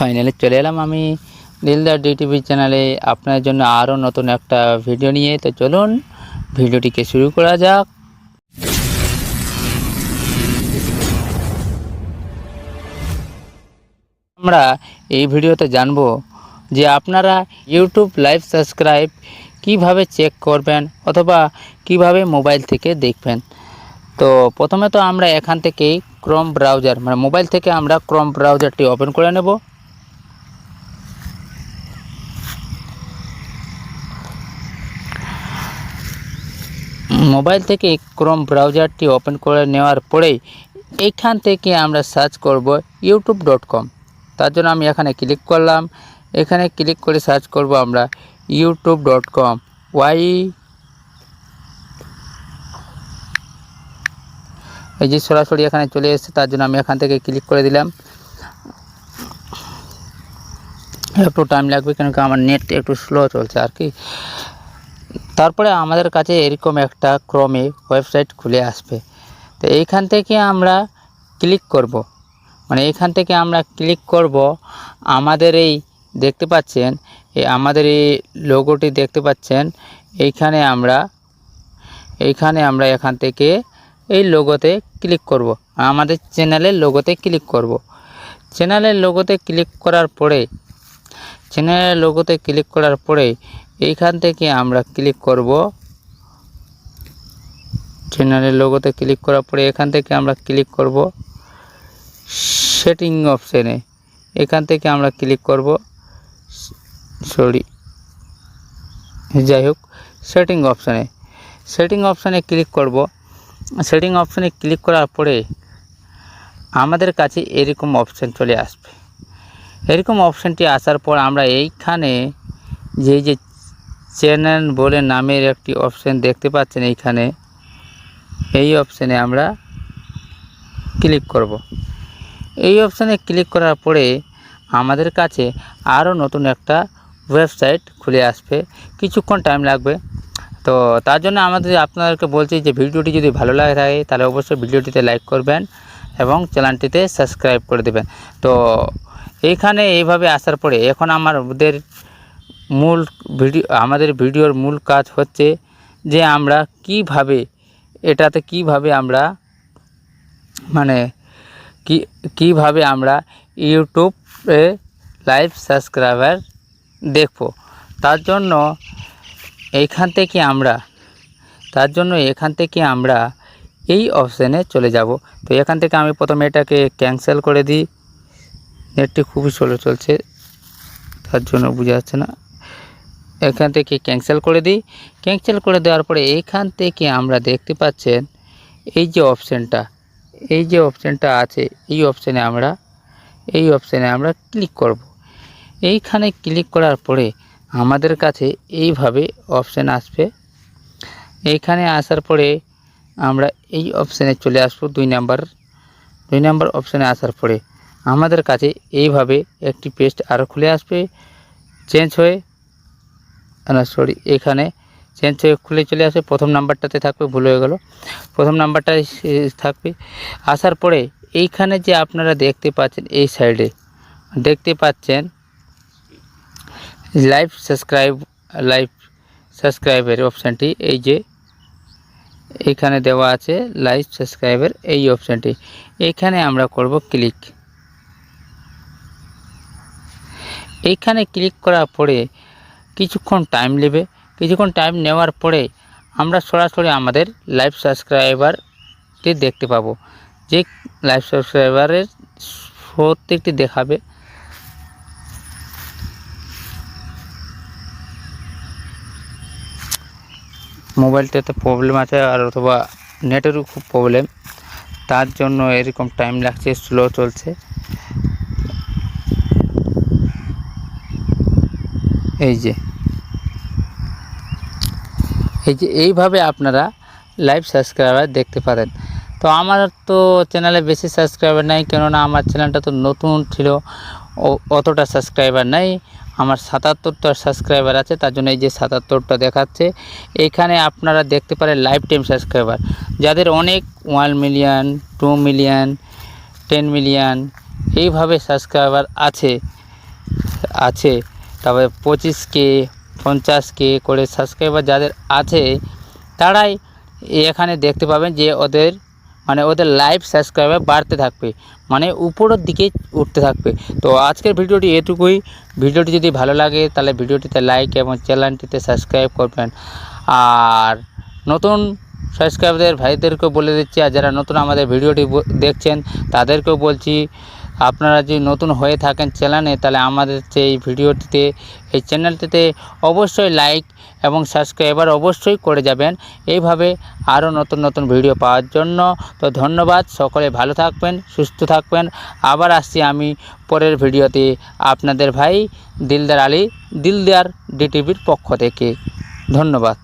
Finally চলে এলাম আমি দিলদার ডিটিভি চ্যানেলে আপনার জন্য আরও নতুন একটা ভিডিও নিয়ে। তো চলুন ভিডিওটিকে শুরু করা যাক। আমরা এই ভিডিওতে জানব যে আপনারা ইউটিউব লাইভ সাবস্ক্রাইব কিভাবে চেক করবেন অথবা কিভাবে মোবাইল থেকে দেখবেন। তো প্রথমে তো আমরা এখান থেকেই ক্রোম ব্রাউজার মোবাইল থেকে আমরা ক্রোম ব্রাউজারটি ওপেন করে নেব। মোবাইল থেকে ক্রোম ব্রাউজারটি ওপেন করে নেওয়ার পরেই এইখান থেকে আমরা সার্চ করব youtube.com। তার জন্য আমি এখানে ক্লিক করলাম। এখানে ক্লিক করে সার্চ করব আমরা youtube.com। এই যে সরাসরি এখানে চলে এসেছে, তার জন্য আমি এখান থেকে ক্লিক করে দিলাম। একটু টাইম লাগবে কেন কি আমার নেট একটু স্লো চলছে আর কি। তারপরে আমাদের কাছে এরকম একটা ক্রোমে ওয়েবসাইট খুলে আসবে। তো এইখান থেকে আমরা ক্লিক করব, এইখান থেকে আমরা ক্লিক করব। আমাদের এই দেখতে পাচ্ছেন আমাদের এই লোগোটি দেখতে পাচ্ছেন। এইখানে আমরা এখান থেকে এই লোগোতে ক্লিক করব, আমাদের চ্যানেলের লোগোতে ক্লিক করব। চ্যানেলের লোগোতে ক্লিক করার পরে এইখান থেকে আমরা ক্লিক করব। চ্যানেলের লোগোতে ক্লিক করার পরে এখান থেকে আমরা ক্লিক করব সেটিং অপশানে। এখান থেকে আমরা ক্লিক করব, যাই হোক সেটিং অপশানে ক্লিক করব। সেটিং অপশানে ক্লিক করার পরে আমাদের কাছে এরকম অপশান চলে আসবে। এরকম অপশানটি আসার পর আমরা এইখানে যে চ্যানেল বলে নামের একটি অপশান দেখতে পাচ্ছেন, এইখানে এই অপশানে আমরা ক্লিক করব। এই অপশানে ক্লিক করার পরে আমাদের কাছে আরও নতুন একটা ওয়েবসাইট খুলে আসবে। কিছুক্ষণ টাইম লাগবে। তো তার জন্য আপনাদেরকে বলছি যে ভিডিওটি যদি ভালো লাগে থাকে তাহলে অবশ্যই ভিডিওটিতে লাইক করবেন এবং চ্যানেলটিতে সাবস্ক্রাইব করে দেবেন। তো এইখানে এইভাবে আসার পরে এখন আমাদের ভিডিওর মূল কাজ হচ্ছে যে আমরা কিভাবে আমরা ইউটিউবে লাইভ সাবস্ক্রাইবার দেখব। তার জন্য এখান থেকে আমরা এই অপশানে চলে যাব। তো এখান থেকে আমি প্রথমে এটাকে ক্যান্সেল করে দিই। নেটটি খুবই স্লো চলছে, তার জন্য বোঝা যাচ্ছে না। এখান থেকে ক্যান্সেল করে দিই। ক্যান্সেল করে দেওয়ার পরে এইখান থেকে আমরা দেখতে পাচ্ছেন এই যে অপশানটা আছে, এই অপশানে আমরা ক্লিক করব। এইখানে ক্লিক করার পরে আমাদের কাছে এইভাবে অপশান আসবে। এইখানে আসার পরে আমরা এই অপশানে চলে আসবো। 2 নাম্বার অপশানে আসার পরে আমাদের কাছে এইভাবে একটি পেজ আরও খুলে আসবে। এখানে চেঞ্জ হয়ে খুলে চলে আসবে। প্রথম নাম্বারটাতে থাকবে, ভুল হয়ে গেল, প্রথম নাম্বারটাই থাকবে। আসার পরে এইখানে যে আপনারা দেখতে পাচ্ছেন এই সাইডে দেখতে পাচ্ছেন লাইভ সাবস্ক্রাইবের অপশানটি, এই যে এখানে দেওয়া আছে লাইভ সাবস্ক্রাইবের এই অপশানটি। এখানে আমরা করব ক্লিক। এইখানে ক্লিক করার পরে কিছুক্ষণ টাইম নেবে। কিছুক্ষণ টাইম নেওয়ার পরে আমরা সরাসরি আমাদের লাইভ সাবস্ক্রাইবারটি দেখতে পাবো। যে লাইভ সাবস্ক্রাইবারের প্রত্যেকটি দেখাবে। মোবাইলটাতে প্রবলেম আছে আর অথবা নেটেরও খুব প্রবলেম, তার জন্য এরকম টাইম লাগছে, স্লো চলছে। এই যে এইভাবে আপনারা লাইভ সাবস্ক্রাইবার দেখতে পারেন। তো আমার তো চ্যানেলে বেশি সাবস্ক্রাইবার নাই, কেননা আমার চ্যানেলটা তো নতুন ছিল, অতটা সাবস্ক্রাইবার নাই। আমার 77টা সাবস্ক্রাইবার আছে, তার জন্য এই যে 77টা দেখাচ্ছে। এইখানে আপনারা দেখতে পারেন লাইফ টাইম সাবস্ক্রাইবার, যাদের অনেক 1 মিলিয়ন 2 মিলিয়ন 10 মিলিয়ন এইভাবে সাবস্ক্রাইবার আছে। আছে, তবে 25K 50K করে সাবস্ক্রাইবার যাদের আছে তারাই এখানে দেখতে পাবেন যে ওদের লাইভ সাবস্ক্রাইবার বাড়তে থাকবে, মানে উপরের দিকে উঠতে থাকবে। তো আজকের ভিডিওটি এটুকুই। ভিডিওটি যদি ভালো লাগে তাহলে ভিডিওটিতে লাইক এবং চ্যানেলটিতে সাবস্ক্রাইব করবেন। আর নতুন সাবস্ক্রাইবারদের ভাইদেরকেও বলে দিচ্ছি, আর যারা নতুন আমাদের ভিডিওটি দেখছেন তাদেরকেও বলছি, আপনারা যদি নতুন হয়ে থাকেন চ্যানেলে, তাহলে আমাদের এই ভিডিওটিতে এই চ্যানেলটিতে অবশ্যই লাইক এবং সাবস্ক্রাইবার অবশ্যই করে যাবেন, এইভাবে আরও নতুন নতুন ভিডিও পাওয়ার জন্য। তো ধন্যবাদ, সকলে ভালো থাকবেন, সুস্থ থাকবেন। আবার আসছি আমি পরের ভিডিওতে, আপনাদের ভাই দিলদার আলী, দিলদার ডিটিভির পক্ষ থেকে। ধন্যবাদ।